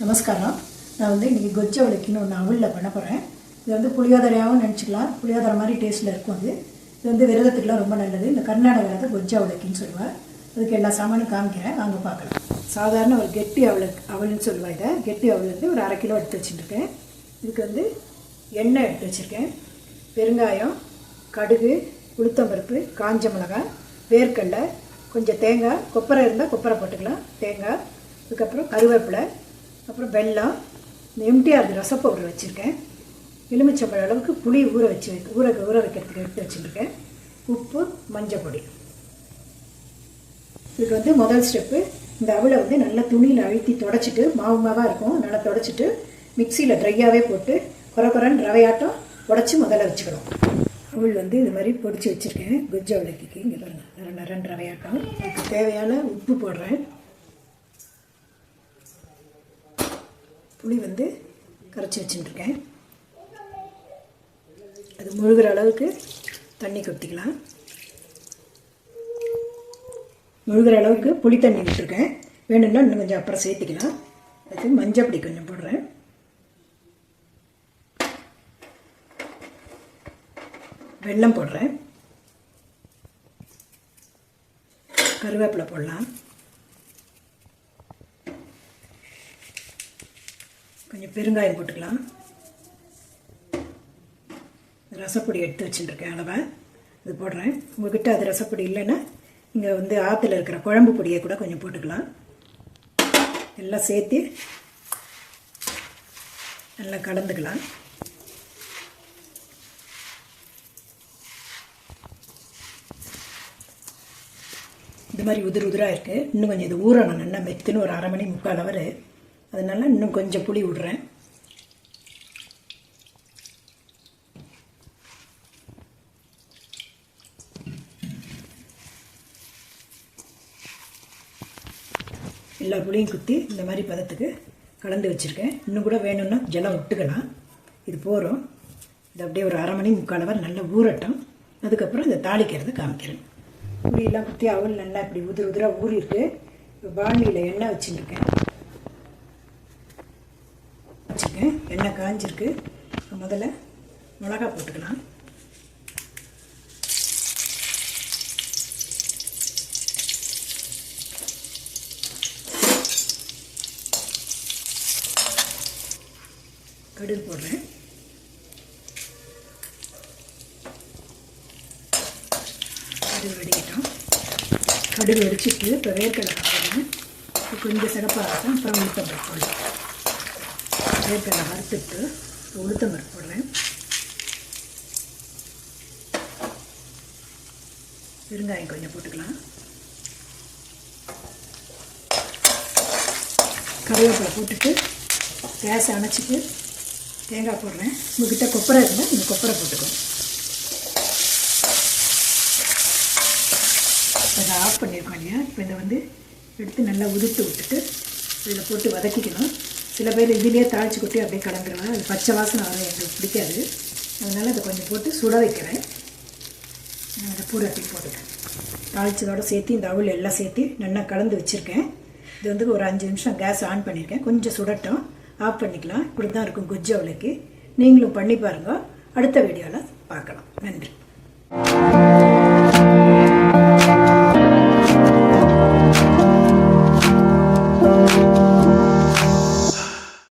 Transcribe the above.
நமஸ்காரம். நான் இன்றைக்கி கொஜ்ஜை அவளுக்குன்னு ஒன்று அவலில் பண்ண போகிறேன். இது புளியோதரையாகவும் நினச்சிக்கலாம். புளியோதரை மாதிரி டேஸ்ட்டில் இருக்கும். இது விரதத்துக்குலாம் ரொம்ப நல்லது. இந்த கர்நாடகாவில் கொஜ்ஜை அவளுக்குன்னு சொல்லுவாள். அதுக்கு எல்லா சாமானும் காமிக்கிறேன், வாங்க பார்க்கலாம். சாதாரண ஒரு கெட்டி அவல்னு சொல்லுவாள். இதை கெட்டி அவல் ஒரு 1/2 கிலோ எடுத்து வச்சுட்டுருக்கேன். இதுக்கு எண்ணெய் எடுத்து வச்சுருக்கேன். பெருங்காயம், கடுகு, உளுத்தம்பருப்பு, காஞ்ச மிளகாய், வேர்க்கடலை, கொஞ்சம் தேங்காய், கொப்பரை இருந்தால் கொப்பரை போட்டுக்கலாம், தேங்காய், அதுக்கப்புறம் கருவேப்பிலை, அப்புறம் வெல்லம், இந்த எம்டிஆர் ரச பவுடர் வச்சுருக்கேன். எலுமிச்சம்பழம் அளவுக்கு புளி ஊற வைக்கிறதுக்கு எடுத்து வச்சுருக்கேன். உப்பு, மஞ்சள் பொடி. இதுக்கு முதல் ஸ்டெப்பு, இந்த அவலை நல்லா துணியில் அழுத்தி தொடச்சிட்டு, மாவாக இருக்கும், நல்லா தொடச்சிட்டு மிக்சியில் ட்ரையாகவே போட்டு குறைன்னு ரவையாட்டம் உடச்சி முதல்ல வச்சுக்கணும். அவள் இது மாதிரி பொடிச்சு வச்சுருக்கேன். கொஜ்ஜை அவளுக்கு இங்கே பாருங்கள், நரன் ரவையாட்டம். அதுக்கு தேவையான உப்பு போடுறேன். புளி கரைச்சி வச்சுட்டுருக்கேன். அது முழுகிற அளவுக்கு தண்ணி கொத்திக்கலாம். முழுகிற அளவுக்கு புளி தண்ணி விட்டுருக்கேன். வேணும்னா இன்னும் கொஞ்சம் அப்புறம் சேர்த்துக்கலாம். அதுக்கு மஞ்சள் பொடி கொஞ்சம் போடுறேன். வெல்லம் போடுறேன். கருவேப்பிலை போடலாம். கொஞ்சம் பெருங்காயம் போட்டுக்கலாம். ரசப்பொடி எடுத்து வச்சுட்டுருக்கேன் அளவை, இது போடுறேன். உங்கள்கிட்ட அது ரசப்பொடி இல்லைன்னா இங்கே ஆற்றுல இருக்கிற குழம்பு பொடியை கூட கொஞ்சம் போட்டுக்கலாம். எல்லாம் சேர்த்து நல்லா கலந்துக்கலாம். இது மாதிரி உதிராக இருக்குது. இன்னும் கொஞ்சம் இது ஊறணும் நல்லா மெத்துன்னு, ஒரு 1/2 மணி 3/4 ஹவர். அதனால் இன்னும் கொஞ்சம் புளி விடுறேன். எல்லா புளியும் குத்தி இந்த மாதிரி பதத்துக்கு கலந்து வச்சுருக்கேன். இன்னும் கூட வேணும்னா ஜலம் விட்டுக்கலாம். இது போகிறோம். இது அப்படியே ஒரு 1/2 மணி 3/4 ஹவர் நல்லா ஊறட்டும். அதுக்கப்புறம் இதை தாளிக்கிறது காமிக்கிறேன். புளியெல்லாம் குத்தி அவல் நல்லா இப்படி உதிராக ஊறிருக்கு. இப்போ பாண்டியில் எண்ணெய் வச்சுருக்கேன். எண்ணெய் காஞ்சிருக்கு. முதல்ல மிளகா போட்டுக்கலாம். கடுகு போடுறேன். கடுகு வெடிக்கட்டும். கடுகு வெடிச்சிட்டு இப்போ வேர்க்கடலை போடுறேன். கொஞ்சம் சிறப்பாக இருக்கும். அப்புறம் உளுத்தம்பருப்பு போடுறேன். வேர்க்கடலை வறுத்துட்டு உளுத்தம்பருப்பு போடுறேன். பெருங்காயம் கொஞ்சம் போட்டுக்கலாம். கருவேப்பிலை போட்டுட்டு கேஸை அணைச்சிட்டு தேங்காய் போடுறேன். உங்கள்கிட்ட கொப்பரை இருந்தால் நீங்கள் கொப்பரை போட்டுக்கணும். அதை ஆஃப் பண்ணியிருக்கோம் இல்லையா. இப்போ இதை எடுத்து நல்லா உதிர்த்து விட்டுட்டு இதில் போட்டு வதக்கிக்கணும். சில பேர் இதிலே தாளித்து கொட்டி அப்படியே கலந்துருவேன். அது பச்சை வாசனை வரும், எங்களுக்கு பிடிக்காது. அதனால் அதை கொஞ்சம் போட்டு சுட வைக்கிறேன். அதை பூரட்டி போட்டுட்டேன். தாளித்ததோடு சேர்த்து இந்த அவல் எல்லாம் சேர்த்து நல்லா கலந்து வச்சுருக்கேன். இது ஒரு 5 நிமிஷம் கேஸ் ஆன் பண்ணியிருக்கேன். கொஞ்சம் சுடட்டும், ஆஃப் பண்ணிக்கலாம். இப்படி தான் இருக்கும் கொஜ்ஜை அவலுக்கு. நீங்களும் பண்ணி பாருங்கள். அடுத்த வீடியோவில் பார்க்கலாம். நன்றி.